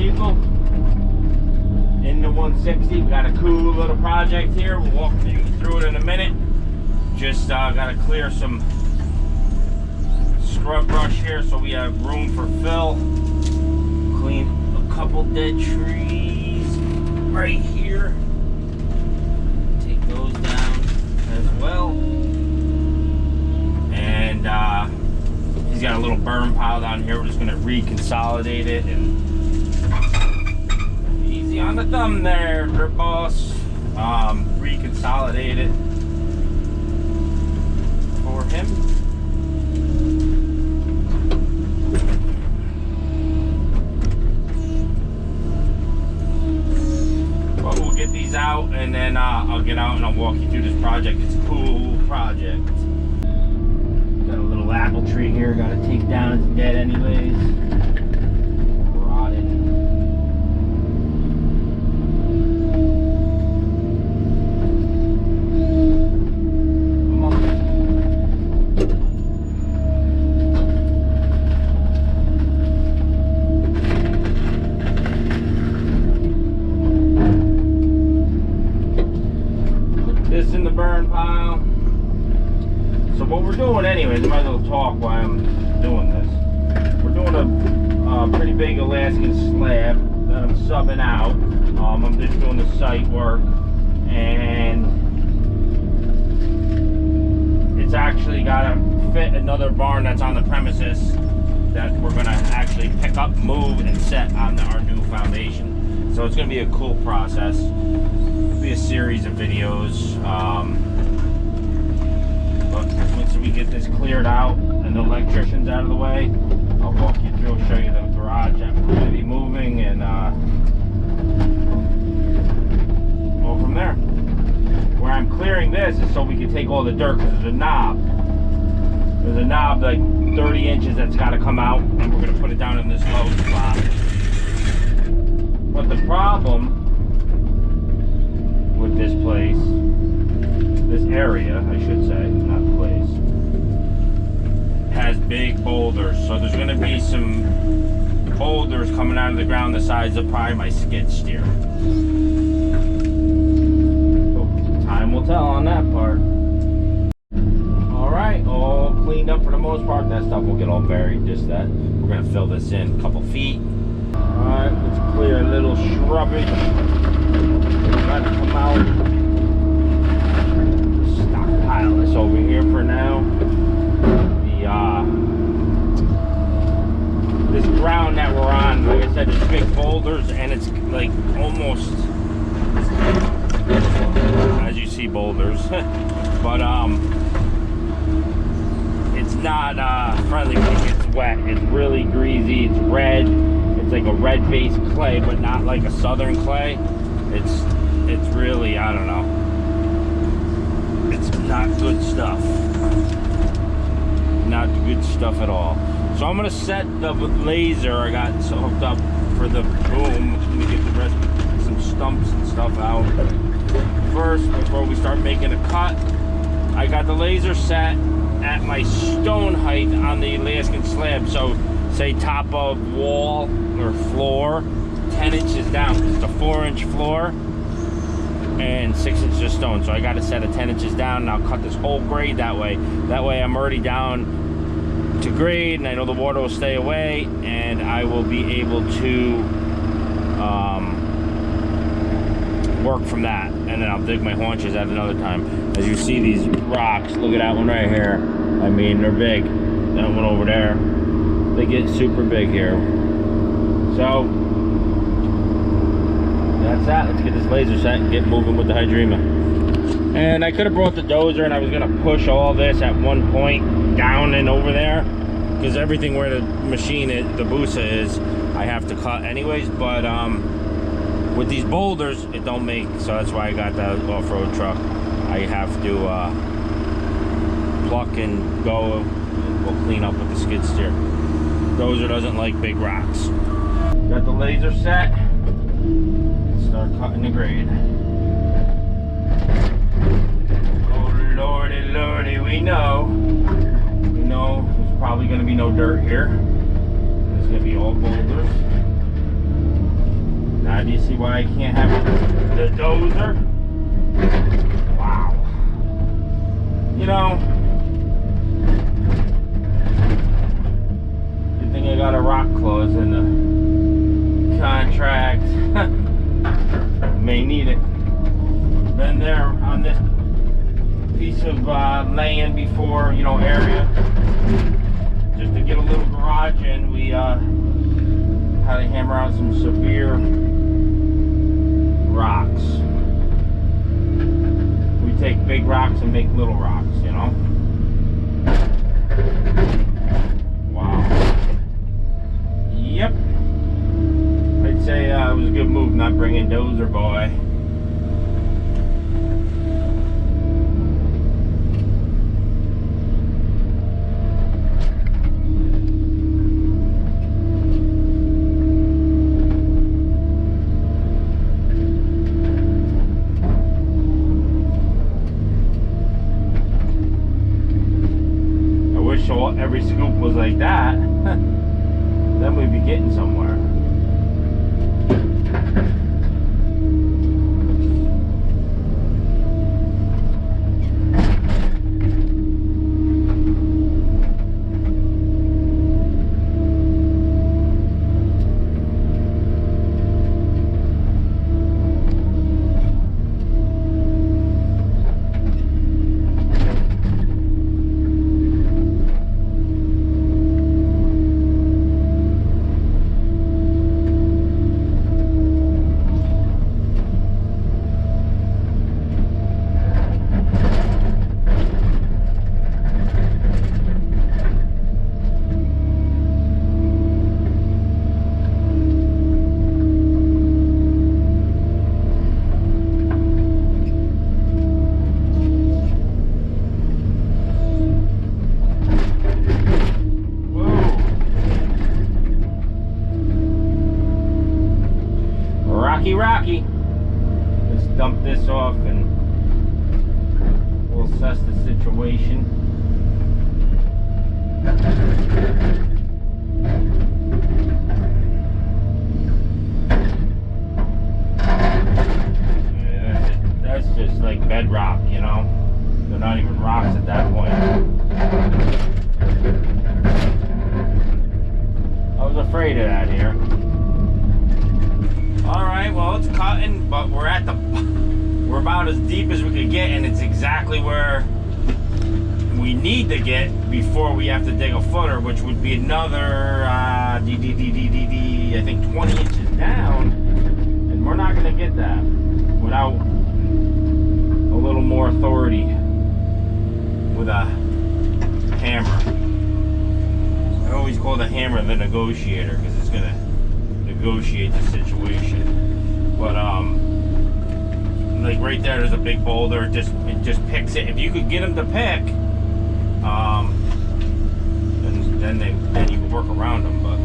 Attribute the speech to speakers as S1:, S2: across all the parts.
S1: vehicle in the 160. We got a cool little project here. We'll walk you through it in a minute. Just got to clear some scrub brush here so we have room for fill. Clean a couple dead trees right here. Take those down as well. And he's got a little berm pile down here. We're just going to reconsolidate it, and easy on the thumb there, Drip Boss. Reconsolidate it for him. But we'll get these out, and then I'll get out and I'll walk you through this project. It's a cool project. Got a little apple tree here, got to take down. It's dead anyways. Rotted. Come on. Put this in the burn pile. So what we're doing anyways, I might as well talk while I'm doing this. We're doing a pretty big Alaskan slab that I'm subbing out. I'm just doing the site work, and it's actually got to fit another barn that's on the premises that we're going to actually pick up, move, and set on our new foundation. So it's going to be a cool process. It'll be a series of videos. Once we get this cleared out and the electricians out of the way, I'll walk you through, show you the garage that we're going to be moving, and go from there. Where I'm clearing this is so we can take all the dirt, because there's a knob. There's a knob like 30 inches that's got to come out, and we're going to put it down in this low spot. But the problem with this place, this area, I should say, not place, has big boulders. So there's going to be some boulders coming out of the ground the size of probably my skid steer. So time will tell on that part. Alright, all cleaned up for the most part. That stuff will get all buried, just that. We're going to fill this in a couple feet. Alright, let's clear a little shrubbery. Got to come out. Stockpile this over here for now. This ground that we're on, like I said, there's big boulders, and it's like almost, as you see, boulders, but it's not friendly when it gets wet. It's really greasy. It's red. It's like a red-based clay, but not like a southern clay. It's really, I don't know. It's not good stuff. Not good stuff at all. So I'm gonna set the laser I got hooked up for the boom. Let me get the rest, some stumps and stuff out first before we start making a cut. I got the laser set at my stone height on the Alaskan slab. So say top of wall or floor, 10 inches down. It's a 4-inch floor and 6 inches of stone. So I got to set it 10 inches down, and I'll cut this whole grade that way. That way I'm already down to grade, and I know the water will stay away, and I will be able to work from that, and then I'll dig my haunches at another time. As you see these rocks, look at that one right here. I mean, they're big. That one over there, they get super big here. So that's that. Let's get this laser set and get moving with the HYDREMA. And I could have brought the dozer, and I was gonna push all this at one point down and over there, because everything where the machine is, the Busa is, I have to cut anyways. But with these boulders, it don't make, so that's why I got that off-road truck. I have to pluck and go, and we'll clean up with the skid steer. Dozer doesn't like big rocks. Got the laser set. Start cutting the grade. Oh lordy, lordy, we know there's probably going to be no dirt here. There's going to be all boulders. Do you see why I can't have the dozer? Wow. You know, good thing I got a rock clause in the contract. May need it. Been there on this piece of land before, you know, area. Just to get a little garage in, we had to hammer out some severe rocks. We take big rocks and make little rocks, you know? Wow. Yep. I'd say it was a good move not bringing Dozer Boy. Every scoop was like that, then we'd be getting somewhere. Rocky. Let's dump this off and we'll assess the situation. Yeah, that's just like bedrock, you know? They're not even rocks at that point. I was afraid of that here. Alright, well it's cutting, but we're about as deep as we could get, and it's exactly where we need to get before we have to dig a footer, which would be another I think 20 inches down, and we're not going to get that without a little more authority with a hammer. I always call the hammer the negotiator because it's going to negotiate the situation. But like right there's a big boulder. It just picks it. If you could get them to pick, then you can work around them. But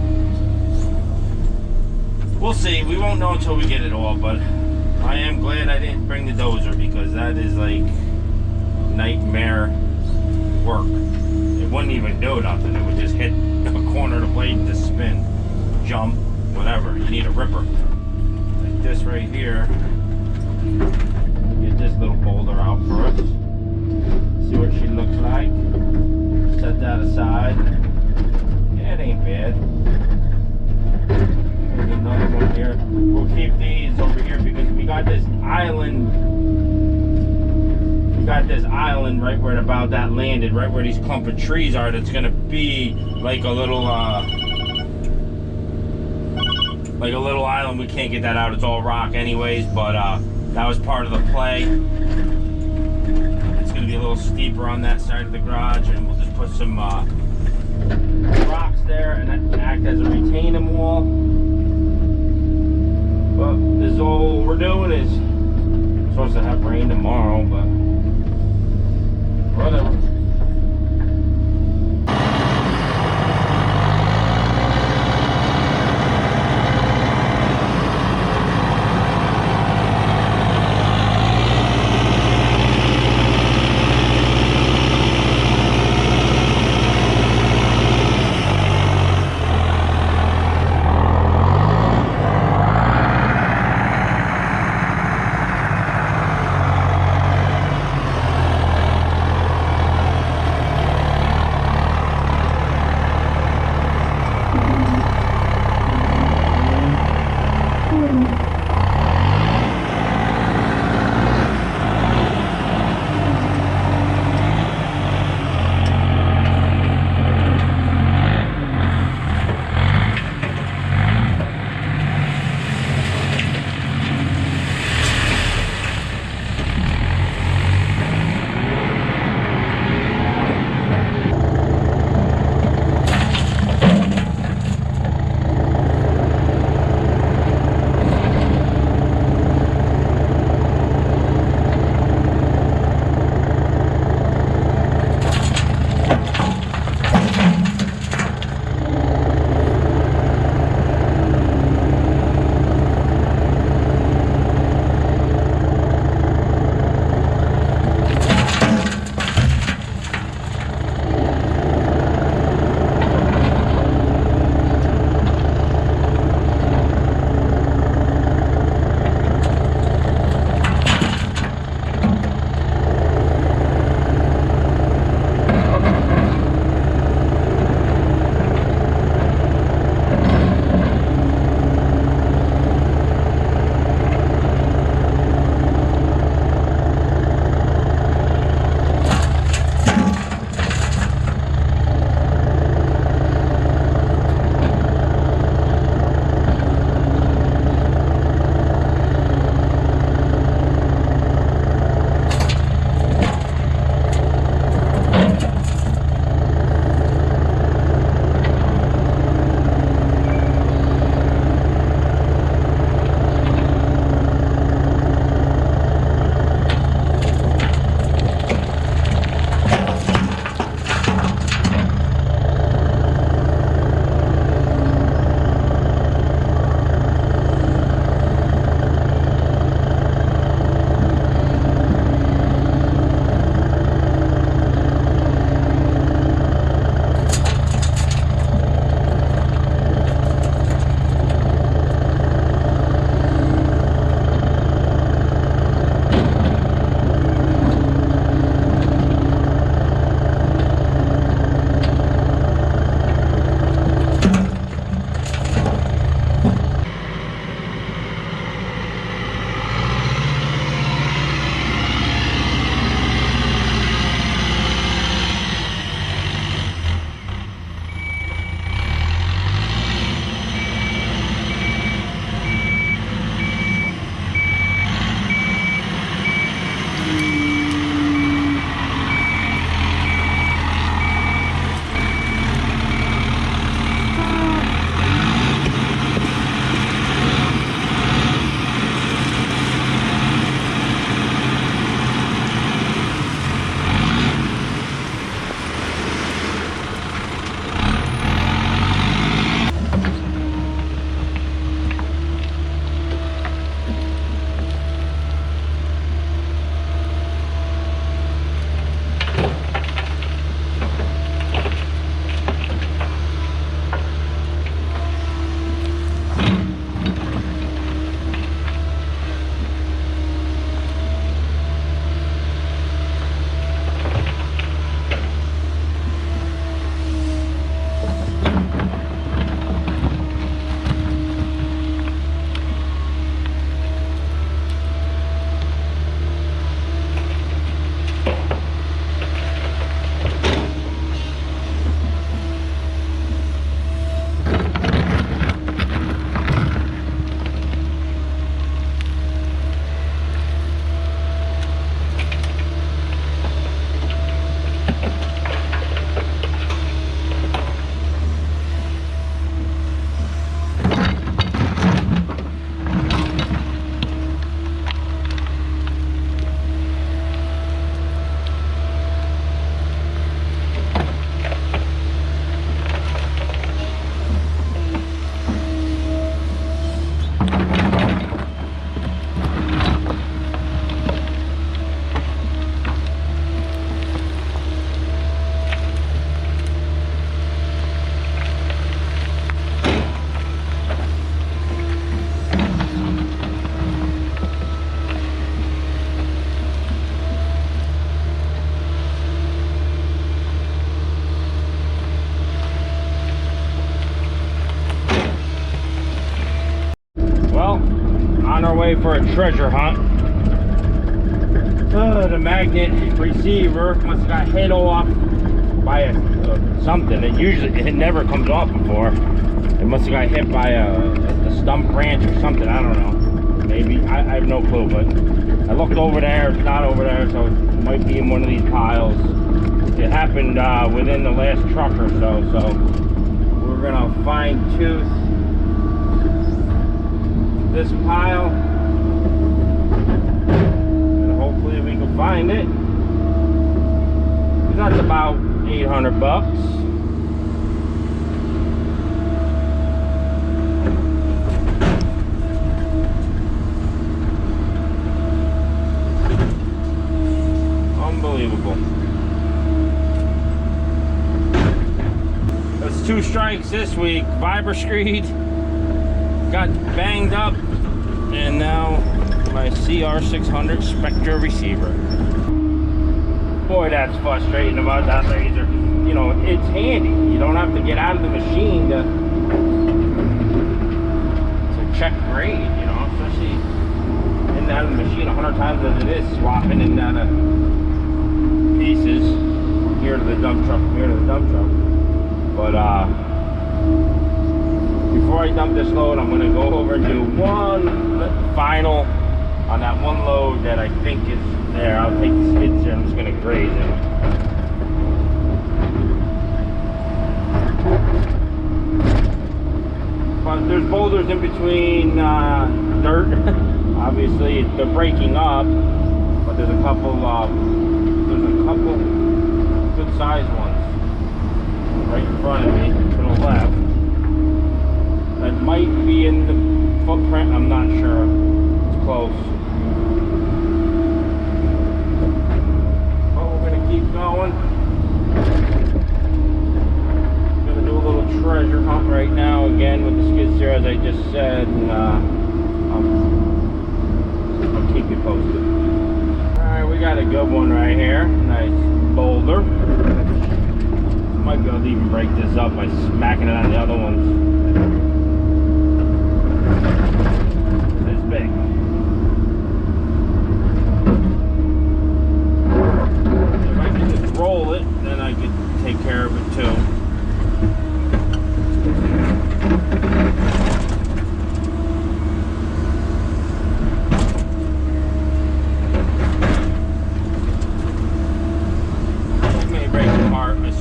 S1: we'll see. We won't know until we get it all. But I am glad I didn't bring the dozer, because that is like nightmare work. It wouldn't even do nothing. It would just hit a corner of the blade and just spin, jump, whatever. You need a ripper like this right here. Get this little boulder out first. See what she looks like. Set that aside. Yeah, it ain't bad. There's another one here. We'll keep these over here because we got this island. We got this island right where about that landed, right where these clump of trees are. That's gonna be like a little island. We can't get that out. It's all rock anyways, but that was part of the play. It's going to be a little steeper on that side of the garage, and we'll just put some rocks there and that act as a retaining wall. But this is all we're doing. Is supposed to have rain tomorrow, but whatever. on our way for a treasure hunt. The magnet receiver must have got hit off by something. It never comes off before. It must have got hit by a stump branch or something. I don't know. Maybe. I have no clue, but I looked over there. It's not over there, so it might be in one of these piles. It happened within the last truck or so. So we're gonna fine tooth this pile. Hopefully we can find it. That's about 800 bucks. Unbelievable. That's 2 strikes this week. Viber screed got banged up, and now my CR600 Spectra receiver. Boy, that's frustrating about that laser. You know, it's handy. You don't have to get out of the machine to check grade, you know, especially in and out of the machine 100 times as it is swapping in and out of pieces from here to the dump truck, from here to the dump truck. But before I dump this load, I'm going to go over and do one final on that one load that I think is there. I'll take the skids here. I'm just going to grade it. But there's boulders in between dirt. Obviously, they're breaking up, but there's a couple good sized ones right in front of me to the left. That might be in the footprint. I'm not sure. It's close. But we're gonna keep going. I'm gonna do a little treasure hunt right now again with the skid steer, as I just said, and I'll keep you posted. All right, we got a good one right here. Nice boulder. Might be able to even break this up by smacking it on the other ones. This big. If I could just roll it, then I could take care of it too.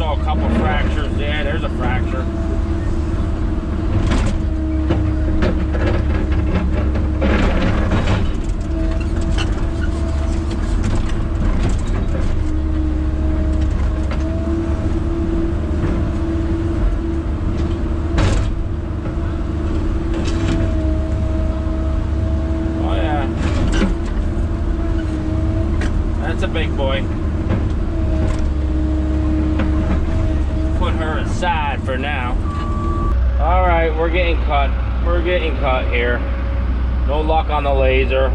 S1: A couple fractures. Yeah, there's a fracture. Oh yeah, that's a big boy. Put her aside for now. All right, we're getting cut. We're getting cut here. No luck on the laser.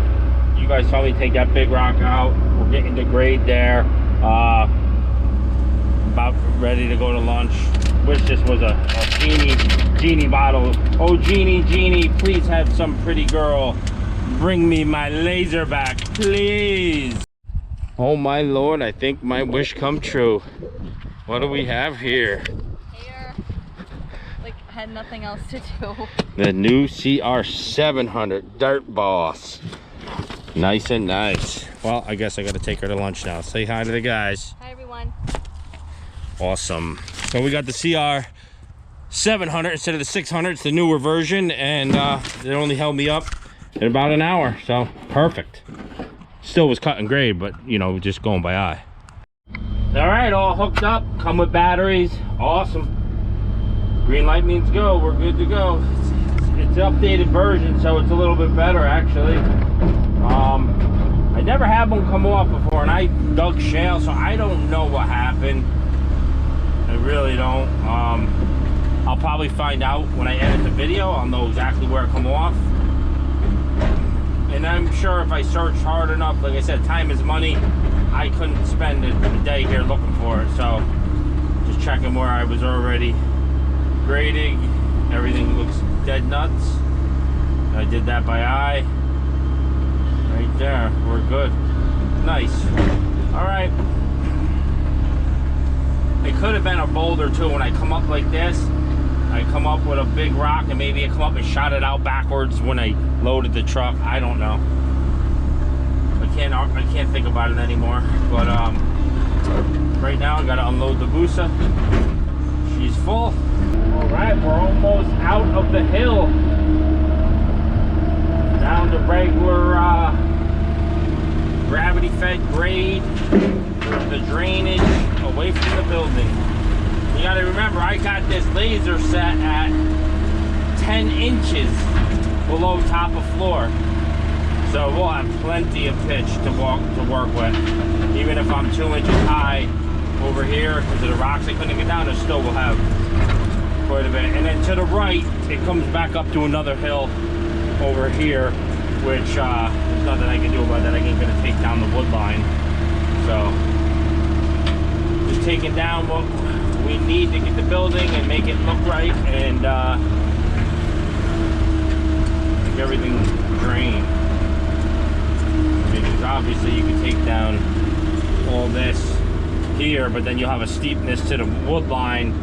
S1: You guys saw me take that big rock out. We're getting the grade there. About ready to go to lunch. Wish this was a genie bottle. Oh, genie, please have some pretty girl bring me my laser back, please. Oh my Lord, I think my wish come true. What do we have here?
S2: Here, like, had nothing else to do.
S1: The new CR700 Dirt Boss. Nice and nice. Well, I guess I gotta take her to lunch now. Say hi to the guys.
S2: Hi, everyone.
S1: Awesome. So we got the CR700 instead of the 600. It's the newer version, and it only held me up in about an hour. So perfect. Still was cut and grade, but you know, just going by eye. All right, all hooked up, come with batteries. Awesome. Green light means go. We're good to go. It's an updated version, so it's a little bit better actually. I never had one come off before, and I dug shale, so I don't know what happened. I really don't. I'll probably find out when I edit the video. I'll know exactly where it come off. And I'm sure if I search hard enough, like I said, time is money. I couldn't spend a day here looking for it, so just checking where I was already grading. Everything looks dead nuts. I did that by eye. right there. We're good. Nice. All right. It could have been a boulder too. When I come up like this, I come up with a big rock and maybe I come up and shot it out backwards when I loaded the truck. I don't know. I can't think about it anymore. But right now I gotta unload the Busa. She's full. All right, we're almost out of the hill. Down to regular gravity-fed grade for the drainage away from the building. You gotta remember, I got this laser set at 10 inches below top of floor. So we'll have plenty of pitch to work with. Even if I'm 2 inches high over here because of the rocks I couldn't get down, I still will have quite a bit. And then to the right, it comes back up to another hill over here, which there's nothing I can do about that. I ain't gonna take down the wood line. So just taking down what we need to get the building and make it look right and make everything drain. Because obviously you can take down all this here, but then you'll have a steepness to the wood line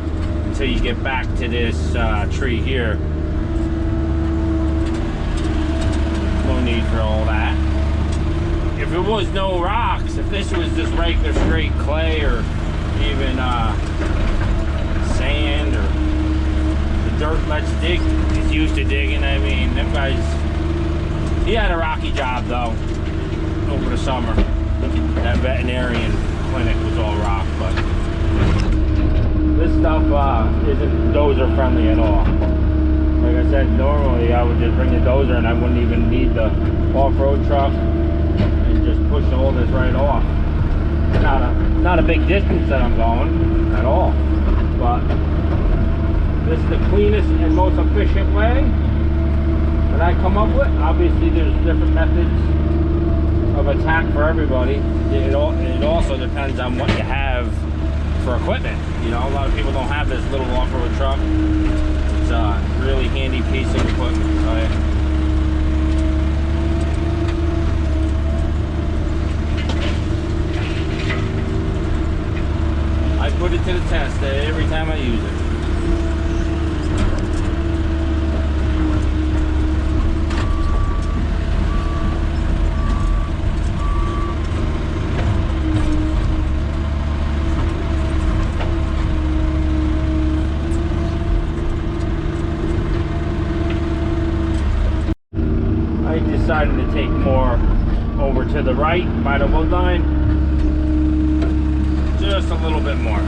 S1: until you get back to this tree here. No need for all that. If it was no rocks, if this was just regular straight clay or even sand or the dirt Let's Dig is used to digging, I mean, them guys, he had a rocky job though over the summer. That veterinarian clinic was all rock, but this stuff isn't dozer friendly at all. Like I said, normally I would just bring the dozer and I wouldn't even need the off-road truck and just push all this right off. Not a big distance that I'm going at all, but this is the cleanest and most efficient way that I come up with. Obviously there's different methods of attack for everybody. It also depends on what you have for equipment. You know, a lot of people don't have this little off-road truck. It's a really handy piece of equipment. So I put it to the test every time I use it. Decided to take more over to the right by the wood line, just a little bit more.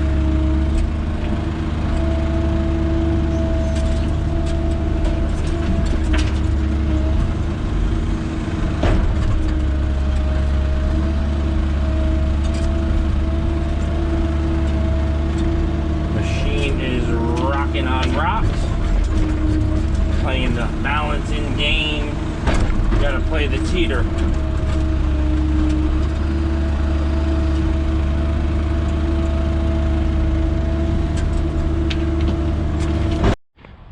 S1: Machine is rocking on rocks, playing the balancing game. Gotta play the teeter.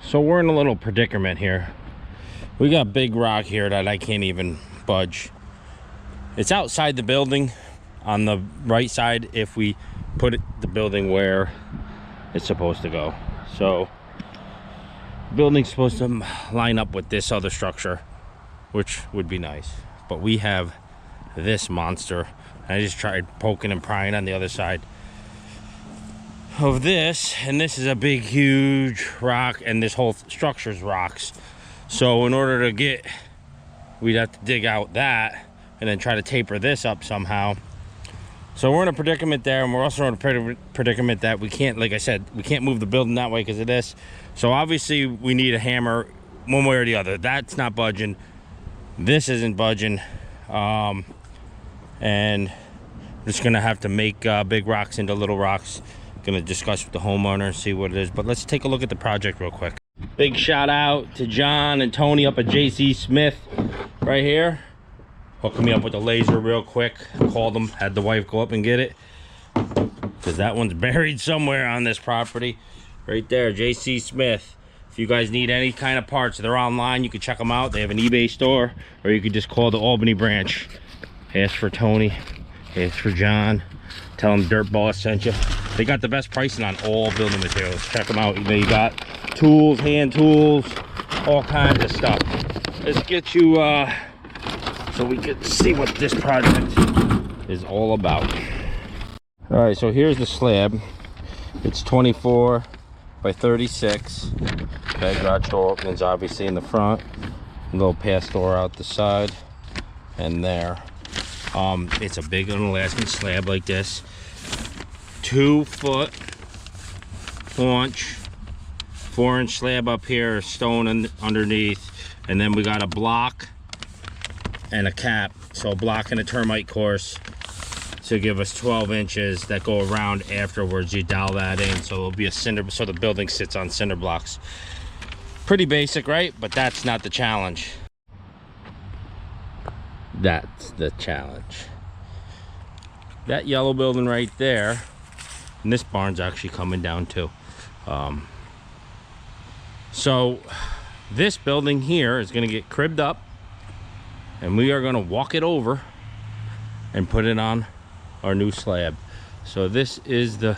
S1: So we're in a little predicament here. We got big rock here that I can't even budge. It's outside the building on the right side if we put the building where it's supposed to go. So the building's supposed to line up with this other structure, which would be nice, but we have this monster. I just tried poking and prying on the other side of this, and this is a big huge rock, and this whole structure's rocks. So in order to get, we'd have to dig out that and then try to taper this up somehow. So we're in a predicament there, and we're also in a predicament that we can't, like I said, we can't move the building that way because of this. So obviously we need a hammer one way or the other. That's not budging. This isn't budging, and I'm just gonna have to make big rocks into little rocks. Gonna discuss with the homeowner and see what it is, but let's take a look at the project real quick. Big shout out to John and Tony up at JC Smith right here, hooking me up with the laser real quick. Called them, had the wife go up and get it because that one's buried somewhere on this property. Right there, JC Smith. If you guys need any kind of parts, they're online. You can check them out. They have an eBay store, or you could just call the Albany branch. Ask for Tony, ask for John, tell them Dirt Boss sent you. They got the best pricing on all building materials. Check them out. You got tools, hand tools, all kinds of stuff. Let's get you so we can see what this project is all about. All right, so here's the slab. It's 24 by 36. Okay, garage door openings obviously in the front. A little pass door out the side and there. It's a big Alaskan slab like this. 2 foot haunch, 4-inch slab up here, stone underneath, and then we got a block and a cap. So a block and a termite course to give us 12 inches that go around afterwards. You dowel that in, so it'll be a cinder, so the building sits on cinder blocks. Pretty basic, right? But that's not the challenge. That's the challenge. That yellow building right there, and this barn's actually coming down too. So this building here is going to get cribbed up, and we are going to walk it over and put it on our new slab. So this is the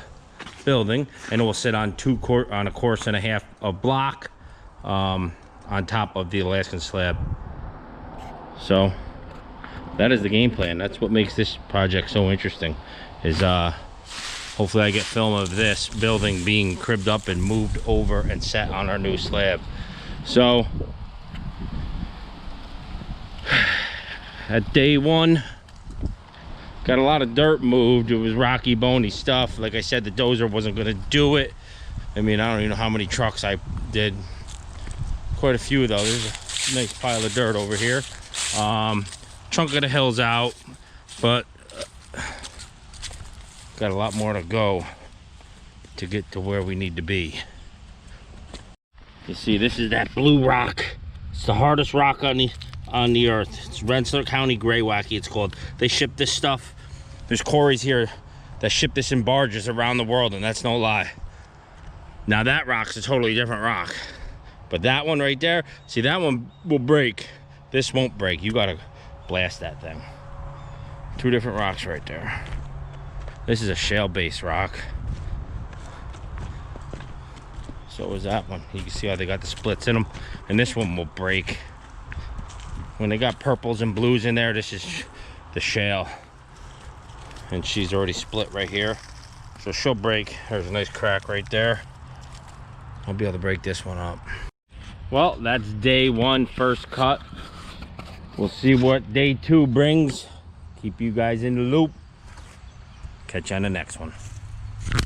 S1: building, and it will sit on a course and a half of block on top of the Alaskan slab. So that is the game plan. That's what makes this project so interesting, is hopefully I get film of this building being cribbed up and moved over and set on our new slab. So at day one, got a lot of dirt moved. It was rocky, bony stuff. Like I said, the dozer wasn't going to do it. I mean, I don't even know how many trucks I did. Quite a few though. There's a nice pile of dirt over here. Chunk of the hill's out, but got a lot more to go to get to where we need to be. You see, this is that blue rock. It's the hardest rock on the earth. It's Rensselaer County Gray Wacky, it's called. They ship this stuff. There's quarries here that ship this in barges around the world, and that's no lie. Now that rock's a totally different rock, but that one right there, see, that one will break. This won't break. You gotta blast that thing. 2 different rocks right there. This is a shale base rock. So is that one. You can see how they got the splits in them, and this one will break. When they got purples and blues in there, this is the shale, and she's already split right here, so she'll break. There's a nice crack right there. I'll be able to break this one up. Well, that's day one, first cut. We'll see what day 2 brings. Keep you guys in the loop. Catch you on the next one.